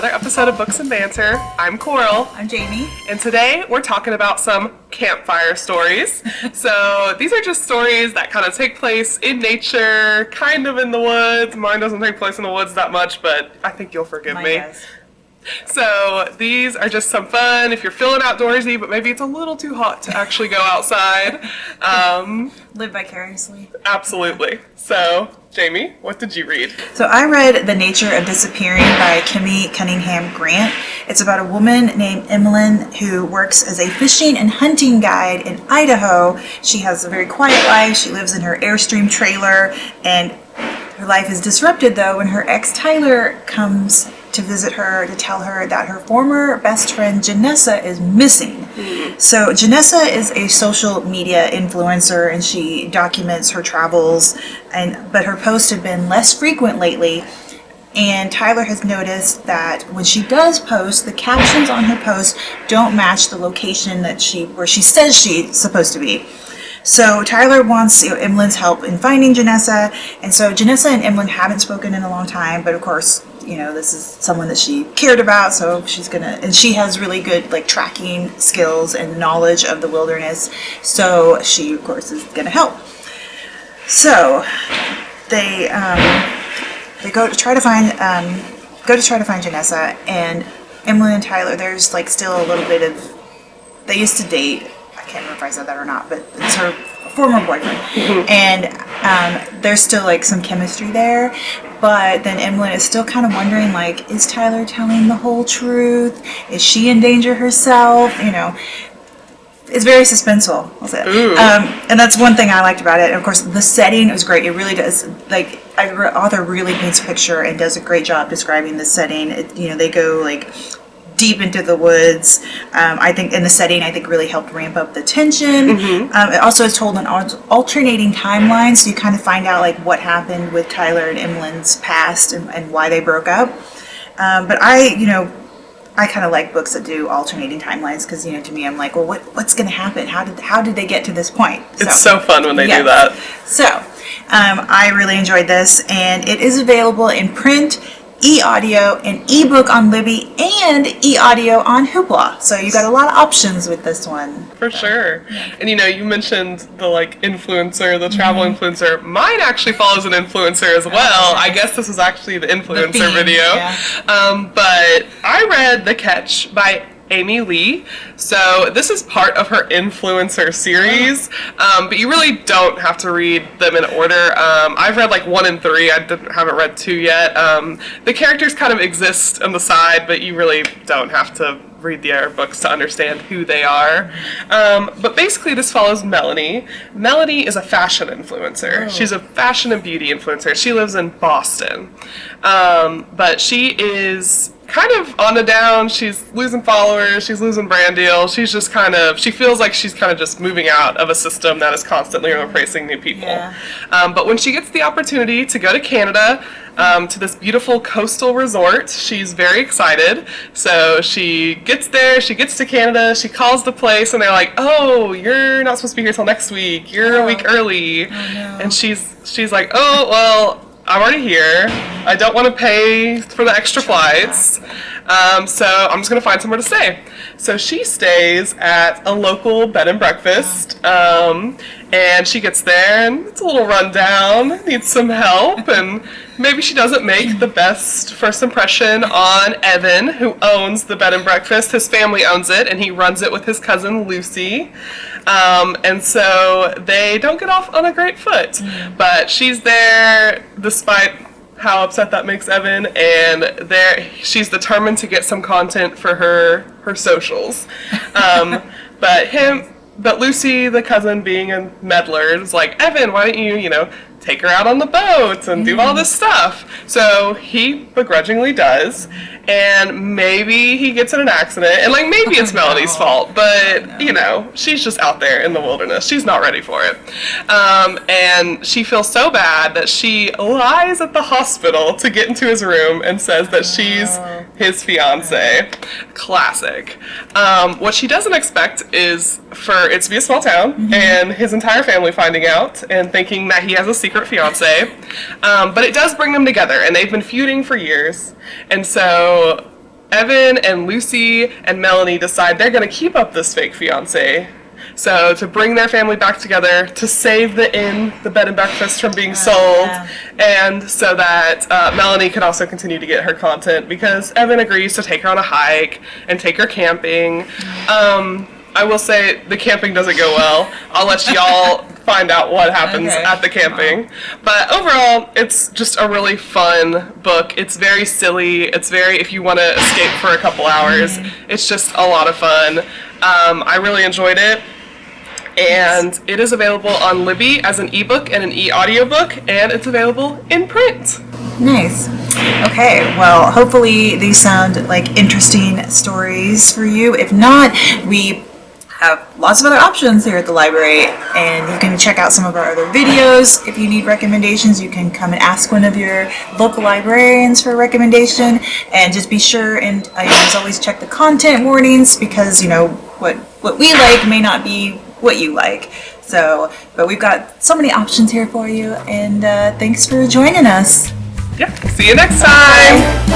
another episode of Books and Banter. I'm Coral. I'm Jamie. And today we're talking about some campfire stories. So these are just stories that kind of take place in nature, kind of in the woods. Mine doesn't take place in the woods that much, but I think you'll forgive me. Does. So these are just some fun if you're feeling outdoorsy, but maybe it's a little too hot to actually go outside. Live vicariously. Absolutely. So, Jamie, what did you read? So I read The Nature of Disappearing by Kimmy Cunningham Grant. It's about a woman named Emmeline who works as a fishing and hunting guide in Idaho. She has a very quiet life. She lives in her Airstream trailer, and her life is disrupted though when her ex Tyler comes to visit her to tell her that her former best friend Janessa is missing. So Janessa is a social media influencer and she documents her travels, but her posts have been less frequent lately. And Tyler has noticed that when she does post, the captions on her post don't match the location that where she says she's supposed to be. So Tyler wants Emmeline's help in finding Janessa, and so Janessa and Emmeline haven't spoken in a long time, but of course, this is someone that she cared about, so and she has really good tracking skills and knowledge of the wilderness, so she of course is gonna help. So they go to try to find Janessa, and Emmeline and Tyler, there's still a little bit of, they used to date. I can't remember if I said that or not, but it's her former boyfriend. And there's still some chemistry there, but then Emmeline is still kind of wondering, is Tyler telling the whole truth? Is she in danger herself? It's very suspenseful, I'll say. And that's one thing I liked about it. And of course, the setting was great. It really does, the author really paints a picture and does a great job describing the setting. They go deep into the woods. I think in the setting, really helped ramp up the tension. It also is told in alternating timelines, so you kind of find out what happened with Tyler and Emmeline's past and why they broke up. But I kind of like books that do alternating timelines because to me I'm well, what's going to happen? How did they get to this point? It's so fun when they do that. So I really enjoyed this, and it is available in print, e-audio, and ebook on Libby, and e-audio on Hoopla. So you got a lot of options with this one. For sure. And you mentioned the influencer, the travel influencer. Mine actually follows an influencer as well. I guess this was actually the influencer video. Yeah. But I read The Catch by Amy Lee. So this is part of her influencer series, but you really don't have to read them in order. I've read 1 and 3. I haven't read 2 yet. The characters kind of exist on the side, but you really don't have to read the other books to understand who they are. But basically this follows Melanie. Melanie is a fashion influencer. She's a fashion and beauty influencer. She lives in Boston. But she is kind of on the down. She's losing followers, she's losing brand deals, she feels like she's kind of just moving out of a system that is constantly replacing new people. Yeah. But when she gets the opportunity to go to Canada, to this beautiful coastal resort, she's very excited. So she gets there, she gets to Canada, she calls the place, and they're like, oh, you're not supposed to be here till next week, you're a week early. Oh, no. And she's like, oh, well, I'm already here. I don't want to pay for the extra flights, so I'm just going to find somewhere to stay. So she stays at a local bed and breakfast, and she gets there, and it's a little rundown, needs some help, and maybe she doesn't make the best first impression on Evan, who owns the bed and breakfast. His family owns it, and he runs it with his cousin Lucy. And so they don't get off on a great foot. But she's there despite how upset that makes Evan, and she's determined to get some content for her socials. But Lucy, the cousin, being a meddler, is like, Evan, why don't you, take her out on the boat and do all this stuff? So he begrudgingly does, and maybe he gets in an accident, and maybe it's Melody's fault, but she's just out there in the wilderness. She's not ready for it. And she feels so bad that she lies at the hospital to get into his room and says that she's his fiance. Classic. What she doesn't expect is for it to be a small town and his entire family finding out and thinking that he has a secret fiance. But it does bring them together, and they've been feuding for years. And so Evan and Lucy and Melanie decide they're going to keep up this fake fiance. So to bring their family back together, to save the inn, the bed and breakfast, from being sold, and so that Melanie can also continue to get her content, because Evan agrees to take her on a hike and take her camping. I will say the camping doesn't go well. I'll let y'all find out what happens at the camping. But overall, it's just a really fun book. It's very silly. It's very, if you want to escape for a couple hours, it's just a lot of fun. I really enjoyed it. And it is available on Libby as an ebook and an e-audiobook, and it's available in print. Nice. Okay, well, hopefully these sound like interesting stories for you. If not, we have lots of other options here at the library, and you can check out some of our other videos. If you need recommendations, you can come and ask one of your local librarians for a recommendation, and just be sure and as always check the content warnings, because what we like may not be what you like. So, but we've got so many options here for you, and thanks for joining us. Yeah, see you next time.